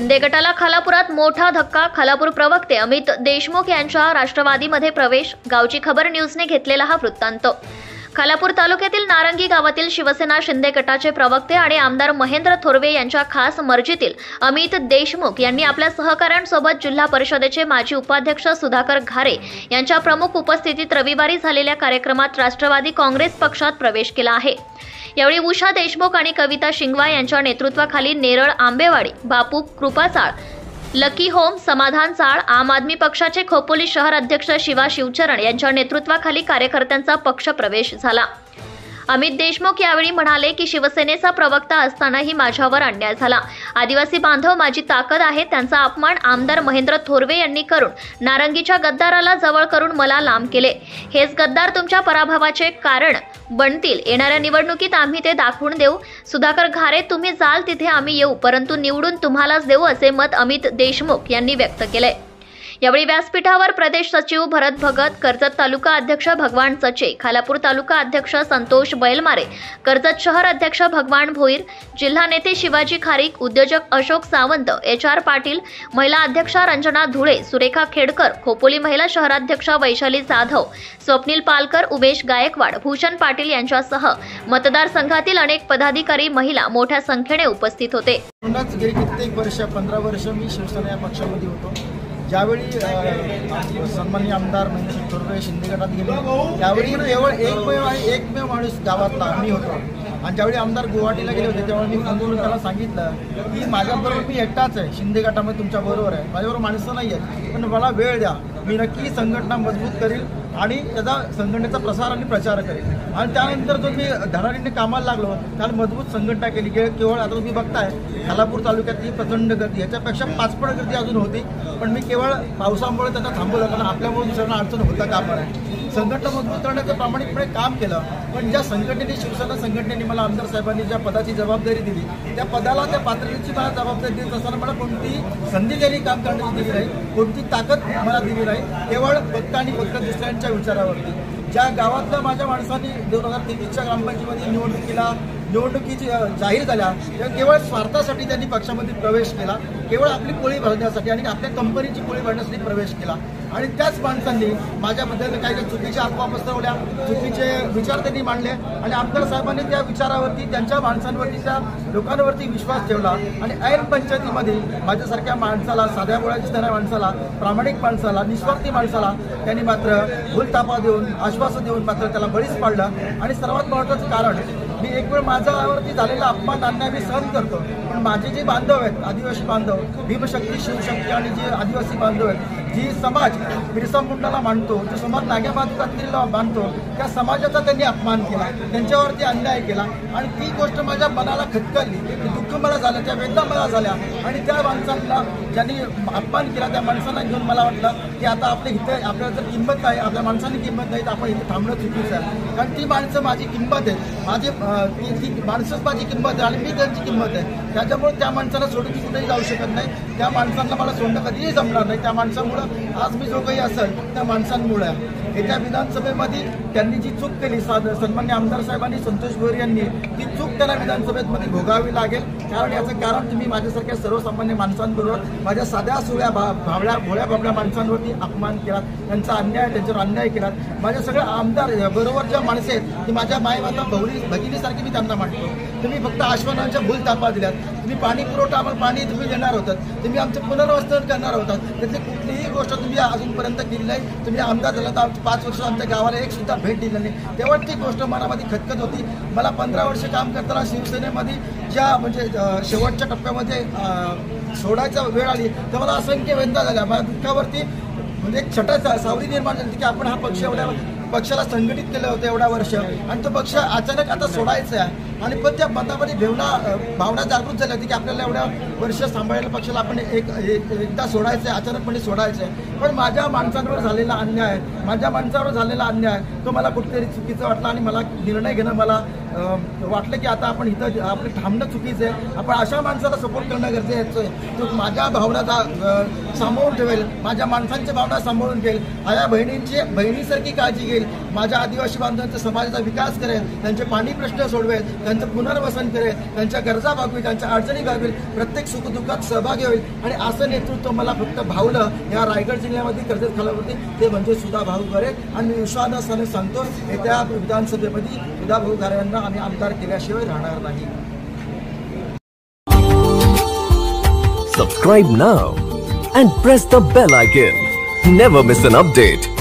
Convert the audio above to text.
शिंदे गटाला खालापुरात मोठा धक्का। खालापूर प्रवक्ते अमित देशमुख यांच्या राष्ट्रवादीमध्ये प्रवेश। गावची खबर न्यूजने घेतलेला हा वृत्तांत। खालापूर तालुक्यातील नारंगी गावातील शिवसेना शिंदे गटाचे प्रवक्ते आणि आमदार महेंद्र थोरवे यांच्या खास मर्जीतील अमित देशमुख यांनी आपल्या सहकाऱ्यांसोबत जिल्हा परिषदेचे माजी उपाध्यक्ष सुधाकर घारे यांच्या प्रमुख उपस्थितीत रविवारी झालेल्या कार्यक्रमात राष्ट्रवादी काँग्रेस पक्षात प्रवेश केला आहे। यावेळी उषा देशमुख आणि कविता शिंगवा यांच्या नेतृत्वाखाली नेरळ, आंबेवाडी, बापू कृपाचाळ, लकी होम, समाधान चाळ, आम आदमी पक्षाचे खोपोली शहर अध्यक्ष शिवा शिवचरण यांच्या नेतृत्वाखाली कार्यकर्त्यांचा पक्ष प्रवेश झाला। अमित देशमुख यावेळी म्हणाले की शिवसेनेचा प्रवक्ता असतानाही माझ्यावर अन्याय झाला। आदिवासी बांधव माझी ताकद आहे, त्यांचा अपमान आमदार महेंद्र थोरवे यांनी करून नारंगीच्या गद्दाराला जवळ करून मला लांब केले। हेच गद्दार तुमच्या पराभवाचे कारण बनतील। येणाऱ्या निवडणुकीत आम्ही ते दाखवून देऊ। सुधाकर घारे, तुम्ही जाल तिथे आम्ही येऊ, परंतु निवडून तुम्हालाच देऊ, असे मत अमित देशमुख यांनी व्यक्त केले। यावेळी व्यासपीठावर प्रदेश सचिव भरत भगत, कर्जत तालुका अध्यक्ष भगवान चचे, खालापूर तालुका अध्यक्ष संतोष बैलमारे, कर्जत शहर अध्यक्ष भगवान भोईर, जिल्हा नेते शिवाजी खारीक, उद्योजक अशोक सावंत, HR पाटील, महिला अध्यक्षा रंजना धुळे, सुरेखा खेडकर, खोपोली महिला शहराध्यक्ष वैशाली जाधव, स्वप्नील पालकर, उमेश गायकवाड, भूषण पाटील यांच्यासह मतदारसंघातील अनेक पदाधिकारी, महिला मोठ्या संख्येने उपस्थित होते। गेली कित्येक वर्ष 15 वर्ष मी शिवसेना या पक्षामध्ये होतो। ज्यावेळी सन्माननीय आमदार महेंद्र थोरवे शिंदे गटात गेले त्यावेळी केवळ एकमेव माणूस गावातला मी होतो। आणि ज्यावेळी आमदार गुवाहाटीला गेले होते तेव्हा मी फोन करून त्याला सांगितलं की माझ्याबरोबर मी एकटाच आहे, शिंदे गटामध्ये तुमच्या बरोबर आहे, माझ्याबरोबर माणसं नाही आहेत, पण मला वेळ द्या, मी नक्की संघटना मजबूत करील आणि त्याचा संघटनेचा प्रसार आणि प्रचार करेल। आणि त्यानंतर जो मी धडाडीने कामाला लागलो त्याला मजबूत संघटना केली। केवळ आता तुम्ही बघताय खालापूर तालुक्यातली प्रचंड गर्दी, याच्यापेक्षा 5 पट गर्दी अजून होती, पण मी केवळ पावसामुळे त्यांना थांबवलं, कारण आपल्यामुळे दुसऱ्यांना अडचण होता कामा नये। संघटना मजबूत करण्याचं प्रामाणिकपणे काम केलं, पण ज्या संघटनेने शिवसेना संघटनेने मला आमदार साहेबांनी ज्या पदाची जबाबदारी दिली त्या पदाला, त्या पात्रतेची मला जबाबदारी देत असताना मला कोणती संधी त्यांनी काम करण्याची दिली नाही, कोणती ताकद मला दिली नाही, केवळ फक्त आणि फक्त दुसऱ्यांच्या विचारावरती। ज्या गावातल्या माझ्या माणसांनी 2023च्या ग्रामपंचायतीमध्ये निवडणुकीची जाहीर झाल्या तेव्हा केवळ स्वार्थासाठी त्यांनी पक्षामध्ये प्रवेश केला, केवळ आपली पोळी भरण्यासाठी आणि आपल्या कंपनीची पोळी भरण्यासाठी प्रवेश केला। आणि त्याच माणसांनी माझ्याबद्दल काही चुकीच्या अफवा पसरवल्या, चुकीचे विचार त्यांनी मांडले आणि आमदार साहेबांनी त्या विचारावरती, त्यांच्या माणसांवरती, त्या लोकांवरती विश्वास ठेवला आणि ऐन पंचायतीमध्ये माझ्यासारख्या माणसाला, साध्या बोळ्या दिसणाऱ्या माणसाला, प्रामाणिक माणसाला, निस्वार्थी माणसाला त्यांनी मात्र भूलथापा देऊन, आश्वासन देऊन मात्र त्याला बळीच पाडलं। आणि सर्वात महत्त्वाचं कारण, मी एक वेळ माझ्यावरती झालेला अपमान, अन्याय मी सहन करतो, पण माझे जे बांधव आहेत, आदिवासी बांधव, भीमशक्ती, शिवशक्ती आणि जे आदिवासी बांधव आहेत, जी समाज बिरसा मुंडाला मानतो, जो समाज नाग्या बहादूर मानतो, त्या समाजाचा त्यांनी अपमान केला, त्यांच्यावरती अन्याय केला आणि ती गोष्ट माझ्या मनाला खटकली, दुःख मला झालं, त्या वेदना मला झाल्या। आणि त्या माणसांना ज्यांनी अपमान केला त्या माणसांना घेऊन मला वाटलं की आता आपल्या इथे आपल्याला जर किंमत आहे, आपल्या माणसांनी किंमत नाही तर आपण इथे थांबणं चुकीचं आहे, कारण ती माणसं माझी किंमत आहे, ती माणसंच माझी किंमत आहे आणि मी त्यांची किंमत आहे। त्याच्यामुळे त्या माणसाला सोडून मी कुठेही जाऊ शकत नाही, त्या माणसांना मला सोडणं कधीही जमणार नाही। त्या माणसामुळं आज मी जो काही असेल त्या माणसांमुळे। येत्या विधानसभेमध्ये त्यांनी जी चूक केली, सन्मान्य आमदार साहेबांनी, संतोष भोईर यांनी, ती चूक त्यांना विधानसभेमध्ये भोगावी लागेल। कारण याचं कारण तुम्ही माझ्यासारख्या सर्वसामान्य माणसांबरोबर, माझ्या साध्या सोळ्या भोळ्या बाबड्या माणसांवरती अपमान केला, त्यांचा अन्याय, त्यांच्यावर अन्याय केला। माझ्या सगळ्या आमदार बरोबर ज्या माणसं आहेत ती माझ्या माता भगिनीसारखी मी त्यांना मानतो। तुम्ही फक्त आश्वासनांच्या भूलथापा दिल्यात, तुम्ही पाणी पुरवठा, आम्हाला पाणी तुम्ही देणार होतात, तुम्ही आमचं पुनर्वसन करणार होतात, त्याची कुठलीही गोष्ट तुम्ही अजूनपर्यंत केली नाही। तुम्ही आमदार झाला तर 5 वर्ष आमच्या गावाला एक सुद्धा भेट दिली नाही, तेव्हा ती गोष्ट मनामध्ये खटकत होती। मला 15 वर्ष काम करताना शिवसेनेमध्ये ज्या म्हणजे शेवटच्या टप्प्यामध्ये सोडायचा वेळ आली तर मला असंख्य वेदना झाल्या, माझ्या दुःखावरती म्हणजे एक छटा सावली निर्माण झाली की आपण हा पक्ष पक्षाला संघटित केलं होतं एवढा वर्ष आणि तो पक्ष अचानक आता सोडायचा आहे। आणि पण त्या मनामध्ये भावना जागृत झाली होती की आपल्याला एवढ्या वर्ष सांभाळलेल्या पक्षाला आपण एकदा सोडायचं आहे, अचानकपणे सोडायचं आहे। पण माझ्या माणसांवर झालेला अन्याय, माझ्या माणसावर झालेला अन्याय तो मला कुठेतरी चुकीचं वाटला आणि मला निर्णय घेणं मला वाटलं की आता आपण इथं आपलं थांबणं चुकीचं आहे. आपण अशा माणसाला सपोर्ट करणं गरजेचं आहे तो माझ्या भावना सांभाळून ठेवेल, माझ्या माणसांच्या भावना सांभाळून घेईल, माझ्या बहिणीसारखी काळजी घेईल, माझ्या आदिवासी बांधवांचा समाजाचा विकास करेल, त्यांचे पाणी प्रश्न सोडवेल, त्यांचं पुनर्वसन करेल, त्यांच्या गरजा भागवेल, त्यांच्या अडचणी भागवेल, प्रत्येक सुखदुःखात सहभागी होईल. आणि असं नेतृत्व मला फक्त भावलं या रायगड जिल्ह्यामध्ये कर्जत खालावरती ते म्हणजे सुधा भाऊ घारे. आणि मी विश्वासाने सांगतो येत्या विधानसभेमध्ये सुधा भाऊ घारे यांना आम्ही आमदार केल्याशिवाय राहणार नाही. Subscribe now and press the bell icon. Never miss an update.